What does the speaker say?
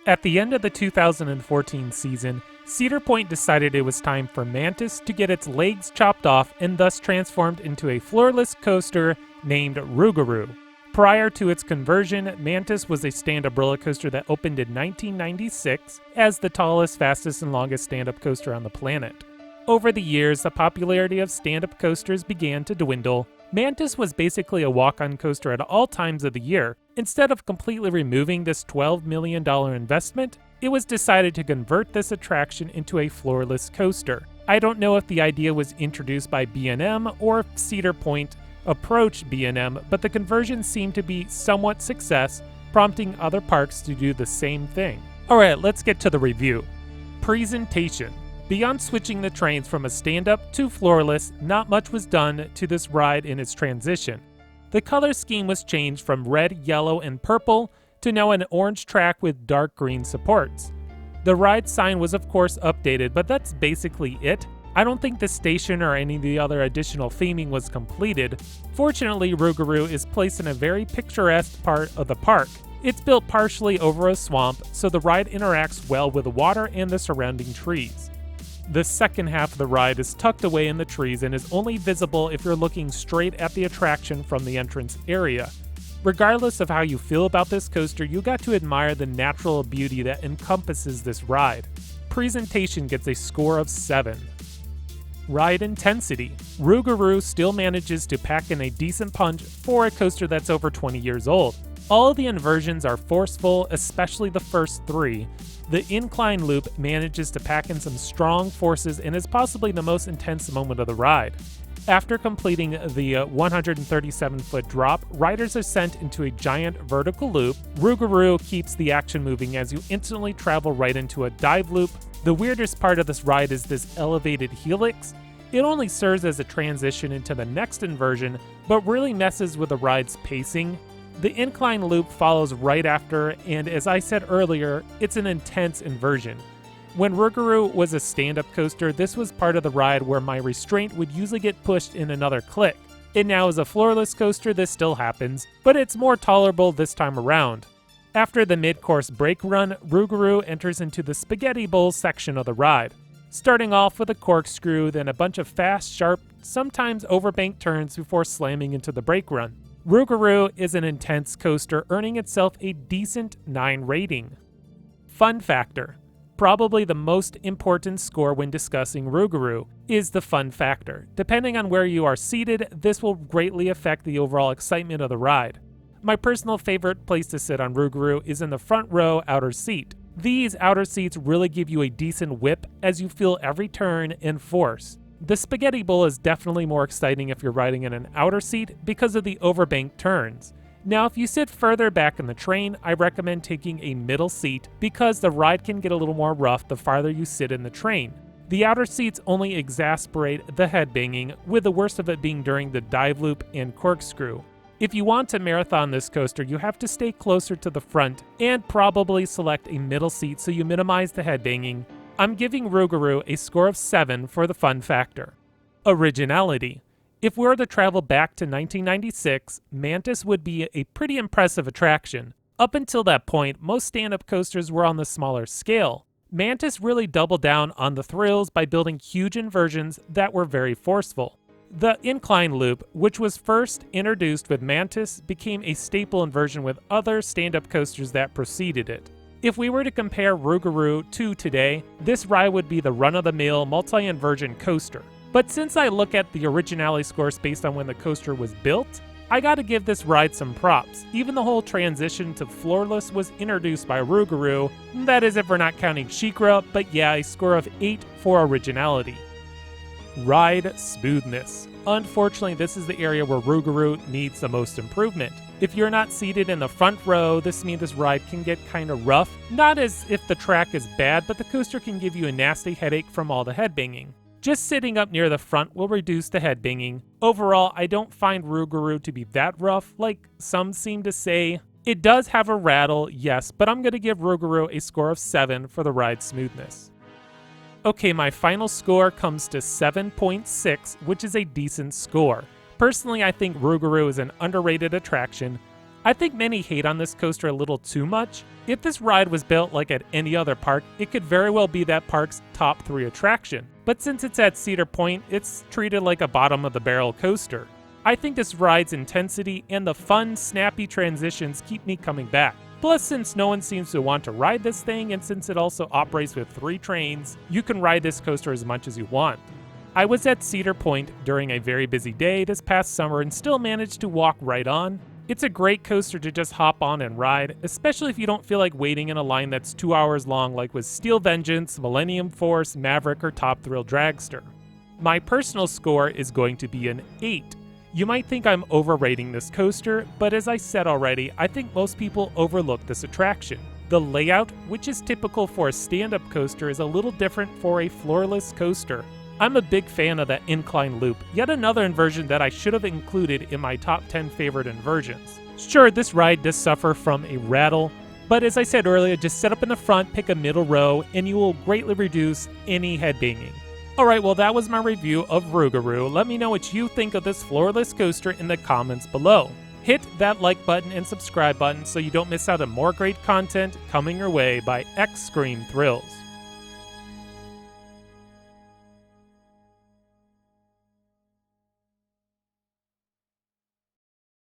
At the end of the 2014 season, Cedar Point decided it was time for Mantis to get its legs chopped off and thus transformed into a floorless coaster named Rougarou. Prior to its conversion, Mantis was a stand-up roller coaster that opened in 1996 as the tallest, fastest, and longest stand-up coaster on the planet. Over the years, the popularity of stand-up coasters began to dwindle. Mantis was basically a walk-on coaster at all times of the year. Instead of completely removing this $12 million investment, it was decided to convert this attraction into a floorless coaster. I don't know if the idea was introduced by B&M or if Cedar Point approached B&M, but the conversion seemed to be somewhat success, prompting other parks to do the same thing. Alright, let's get to the review. Presentation. Beyond switching the trains from a stand-up to floorless, not much was done to this ride in its transition. The color scheme was changed from red, yellow, and purple to now an orange track with dark green supports. The ride sign was of course updated, but that's basically it. I don't think the station or any of the other additional theming was completed. Fortunately, Rougarou is placed in a very picturesque part of the park. It's built partially over a swamp, so the ride interacts well with the water and the surrounding trees. The second half of the ride is tucked away in the trees and is only visible if you're looking straight at the attraction from the entrance area. Regardless of how you feel about this coaster, you got to admire the natural beauty that encompasses this ride. Presentation gets a score of 7. Ride intensity. Rougarou still manages to pack in a decent punch for a coaster that's over 20 years old. All of the inversions are forceful, especially the first 3. The incline loop manages to pack in some strong forces and is possibly the most intense moment of the ride. After completing the 137-foot drop, riders are sent into a giant vertical loop. Rougarou keeps the action moving as you instantly travel right into a dive loop. The weirdest part of this ride is this elevated helix. It only serves as a transition into the next inversion, but really messes with the ride's pacing. The incline loop follows right after, and as I said earlier, it's an intense inversion. When Rougarou was a stand-up coaster, this was part of the ride where my restraint would usually get pushed in another click. It now is a floorless coaster, this still happens, but it's more tolerable this time around. After the mid-course brake run, Rougarou enters into the spaghetti bowl section of the ride. Starting off with a corkscrew, then a bunch of fast, sharp, sometimes overbanked turns before slamming into the brake run. Rougarou is an intense coaster, earning itself a decent 9 rating. Fun factor. Probably the most important score when discussing Rougarou is the fun factor. Depending on where you are seated, this will greatly affect the overall excitement of the ride. My personal favorite place to sit on Rougarou is in the front row outer seat. These outer seats really give you a decent whip as you feel every turn and force. The spaghetti bowl is definitely more exciting if you're riding in an outer seat because of the overbanked turns. Now, if you sit further back in the train, I recommend taking a middle seat because the ride can get a little more rough the farther you sit in the train. The outer seats only exacerbate the headbanging, with the worst of it being during the dive loop and corkscrew. If you want to marathon this coaster, you have to stay closer to the front and probably select a middle seat so you minimize the headbanging. I'm giving Rougarou a score of 7 for the fun factor. Originality. If we were to travel back to 1996, Mantis would be a pretty impressive attraction. Up until that point, most stand-up coasters were on the smaller scale. Mantis really doubled down on the thrills by building huge inversions that were very forceful. The incline loop, which was first introduced with Mantis, became a staple inversion with other stand-up coasters that preceded it. If we were to compare Rougarou to today, this ride would be the run-of-the-mill multi-inversion coaster. But since I look at the Originality scores based on when the coaster was built, I gotta give this ride some props. Even the whole transition to floorless was introduced by Rougarou. That is if we're not counting SheiKra, but yeah, a score of 8 for Originality. Ride smoothness. Unfortunately, this is the area where Rougarou needs the most improvement. If you're not seated in the front row, this means this ride can get kinda rough. Not as if the track is bad, but the coaster can give you a nasty headache from all the headbanging. Just sitting up near the front will reduce the headbanging. Overall, I don't find Rougarou to be that rough, like some seem to say. It does have a rattle, yes, but I'm gonna give Rougarou a score of 7 for the ride smoothness. Okay, my final score comes to 7.6, which is a decent score. Personally, I think Rougarou is an underrated attraction. I think many hate on this coaster a little too much. If this ride was built like at any other park, it could very well be that park's top 3 attraction. But since it's at Cedar Point, it's treated like a bottom-of-the-barrel coaster. I think this ride's intensity and the fun, snappy transitions keep me coming back. Plus, since no one seems to want to ride this thing, and since it also operates with 3 trains, you can ride this coaster as much as you want. I was at Cedar Point during a very busy day this past summer and still managed to walk right on. It's a great coaster to just hop on and ride, especially if you don't feel like waiting in a line that's 2 hours long like with Steel Vengeance, Millennium Force, Maverick, or Top Thrill Dragster. My personal score is going to be an 8. You might think I'm overrating this coaster, but as I said already, I think most people overlook this attraction. The layout, which is typical for a stand-up coaster, is a little different for a floorless coaster. I'm a big fan of that incline loop, yet another inversion that I should have included in my top 10 favorite inversions. Sure, this ride does suffer from a rattle, but as I said earlier, just set up in the front, pick a middle row, and you will greatly reduce any head banging. Alright, well that was my review of Rougarou. Let me know what you think of this floorless coaster in the comments below. Hit that like button and subscribe button so you don't miss out on more great content coming your way by XscreamThrills.